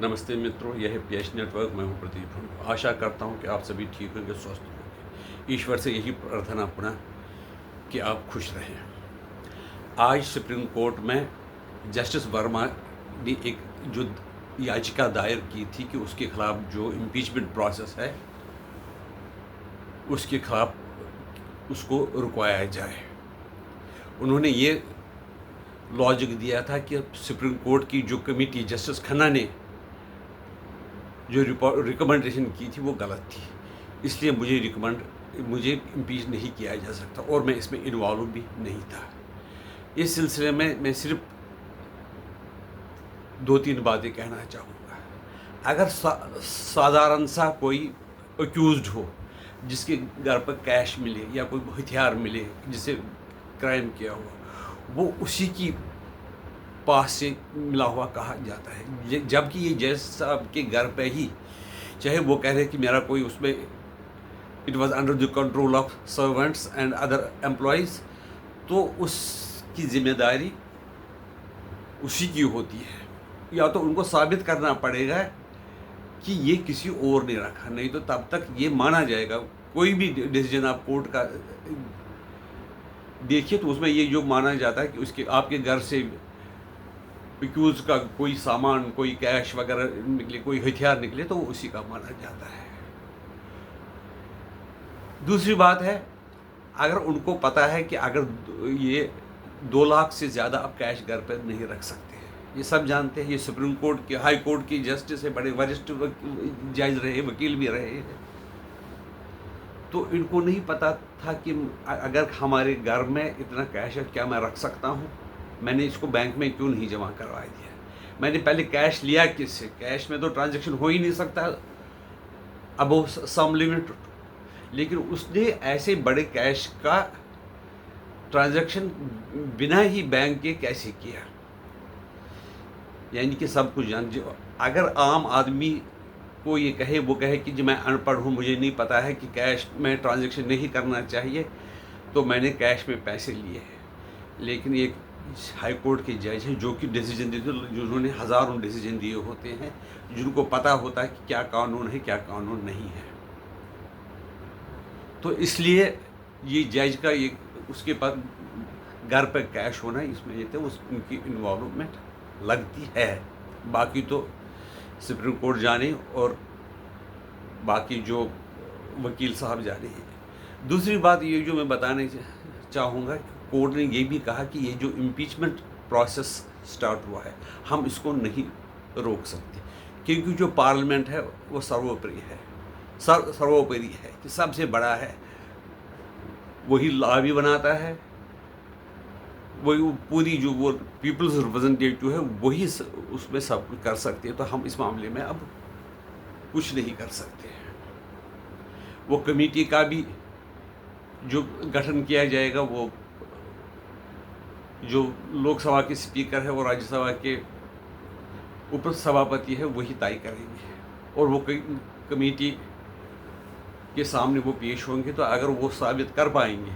नमस्ते मित्रों, यह है पीएच नेटवर्क। मैं हूं प्रदीप हूँ। आशा करता हूं कि आप सभी ठीक होंगे, स्वस्थ होंगे। ईश्वर से यही प्रार्थना पुनः कि आप खुश रहें। आज सुप्रीम कोर्ट में जस्टिस वर्मा ने एक जो याचिका दायर की थी कि उसके खिलाफ जो इम्पीचमेंट प्रोसेस है उसके खिलाफ उसको रुकवाया जाए। उन्होंने ये लॉजिक दिया था कि सुप्रीम कोर्ट की जो कमेटी जस्टिस खन्ना ने जो रिकमेंडेशन की थी वो गलत थी, इसलिए मुझे इम्पीच नहीं किया जा सकता और मैं इसमें इन्वॉल्व भी नहीं था। इस सिलसिले में मैं सिर्फ 2-3 बातें कहना चाहूँगा। अगर साधारण सा कोई अक्यूज्ड हो जिसके घर पर कैश मिले या कोई हथियार मिले जिसे क्राइम किया हुआ, वो उसी की पास से मिला हुआ कहा जाता है, जबकि ये जज साहब के घर पे ही, चाहे वो कह रहे कि मेरा कोई उसमें it was under the control of servants and other employees, तो उसकी जिम्मेदारी उसी की होती है। या तो उनको साबित करना पड़ेगा कि ये किसी और ने रखा, नहीं तो तब तक ये माना जाएगा। कोई भी डिसीजन आप कोर्ट का देखिए तो उसमें ये जो माना जाता है कि उसके आपके घर से एक्यूज का कोई सामान, कोई कैश वगैरह निकले, कोई हथियार निकले, तो वो उसी का माना जाता है। दूसरी बात है, अगर उनको पता है कि अगर ये 2 लाख से ज़्यादा आप कैश घर पर नहीं रख सकते, ये सब जानते हैं। ये सुप्रीम कोर्ट के, हाई कोर्ट की जस्टिस है, बड़े वरिष्ठ जज रहे, वकील भी रहे हैं, तो इनको नहीं पता था कि अगर हमारे घर में इतना कैश है क्या मैं रख सकता हूँ, मैंने इसको बैंक में क्यों नहीं जमा करवा दिया। मैंने पहले कैश लिया किससे? कैश में तो ट्रांजैक्शन हो ही नहीं सकता अबव सम लिमिट, लेकिन उसने ऐसे बड़े कैश का ट्रांजैक्शन बिना ही बैंक के कैसे किया, यानी कि सब कुछ जान। अगर आम आदमी को ये कहे, वो कहे कि जी मैं अनपढ़ हूँ, मुझे नहीं पता है कि कैश में ट्रांजैक्शन नहीं करना चाहिए, तो मैंने कैश में पैसे लिए हैं। लेकिन एक हाई कोर्ट के जज हैं जो कि डिसीजन देते, जिन्होंने हज़ारों डिसीजन दिए होते हैं, जिनको पता होता है कि क्या कानून है क्या कानून नहीं है, तो इसलिए ये जज का ये उसके पास घर पर कैश होना, इसमें ये तो उनकी इन्वॉल्वमेंट लगती है। बाकी तो सुप्रीम कोर्ट जाने और बाकी जो वकील साहब जाने हैं। दूसरी बात ये जो मैं बताने चाहूँगा, कोर्ट ने ये भी कहा कि ये जो इम्पीचमेंट प्रोसेस स्टार्ट हुआ है, हम इसको नहीं रोक सकते, क्योंकि जो पार्लियामेंट है वो सर्वोपरि है, सर्वोपरि है, कि सबसे बड़ा है, वही लॉ भी बनाता है, वही पूरी जो वो पीपल्स रिप्रेजेंटेटिव है वही उसमें सब कुछ कर सकते हैं। तो हम इस मामले में अब कुछ नहीं कर सकते हैं। वो कमेटी का भी जो गठन किया जाएगा, वो जो लोकसभा के स्पीकर है, वो राज्यसभा के उप सभापति है, वही तय करेंगे और वो कमेटी के सामने वो पेश होंगे। तो अगर वो साबित कर पाएंगे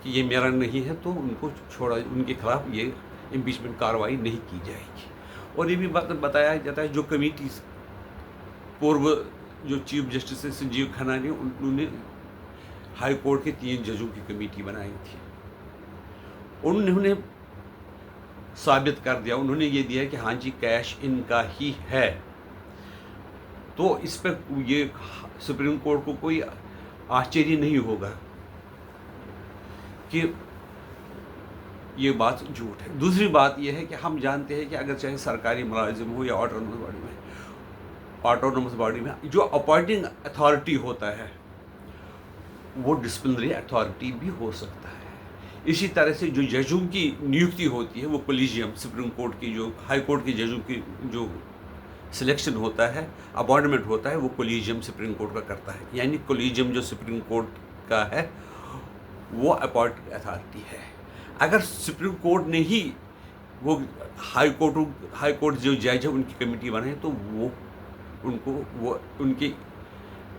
कि ये मेरा नहीं है, तो उनको छोड़ा, उनके खिलाफ ये इम्पीचमेंट कार्रवाई नहीं की जाएगी। और ये भी बताया जाता है, जो कमेटी पूर्व जो चीफ जस्टिस संजीव खन्ना ने, उन्होंने हाई कोर्ट के 3 जजों की कमेटी बनाई थी, उन्होंने साबित कर दिया, उन्होंने ये दिया कि हाँ जी कैश इनका ही है। तो इस पर ये सुप्रीम कोर्ट को कोई आश्चर्य नहीं होगा कि ये बात झूठ है। दूसरी बात यह है कि हम जानते हैं कि अगर चाहे सरकारी मुलाजिम हो या ऑटोनोमस बॉडी में जो अपॉइंटिंग अथॉरिटी होता है, वो डिसिप्लिनरी अथॉरिटी भी हो सकता है। इसी तरह से जो जजों की नियुक्ति होती है, वो कोलिजियम, सुप्रीम कोर्ट की जो हाई कोर्ट के जजों की जो सिलेक्शन होता है, अपॉइंटमेंट होता है, वो कोलिजियम सुप्रीम कोर्ट का करता है। यानी कोलिजियम जो सुप्रीम कोर्ट का है वो अपॉइंटिंग अथॉरिटी है। अगर सुप्रीम कोर्ट ने ही वो हाई कोर्ट जो जज है उनकी कमेटी बनाए, तो वो उनके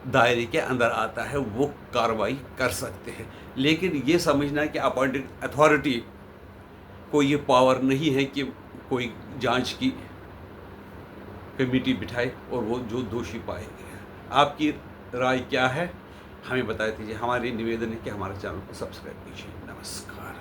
दायरे के अंदर आता है, वो कार्रवाई कर सकते हैं। लेकिन ये समझना कि अपॉइंटेड अथॉरिटी को ये पावर नहीं है कि कोई जांच की कमेटी बिठाए और वो जो दोषी पाए गए। आपकी राय क्या है हमें बता दीजिए। हमारी निवेदन है कि हमारे चैनल को सब्सक्राइब कीजिए। नमस्कार।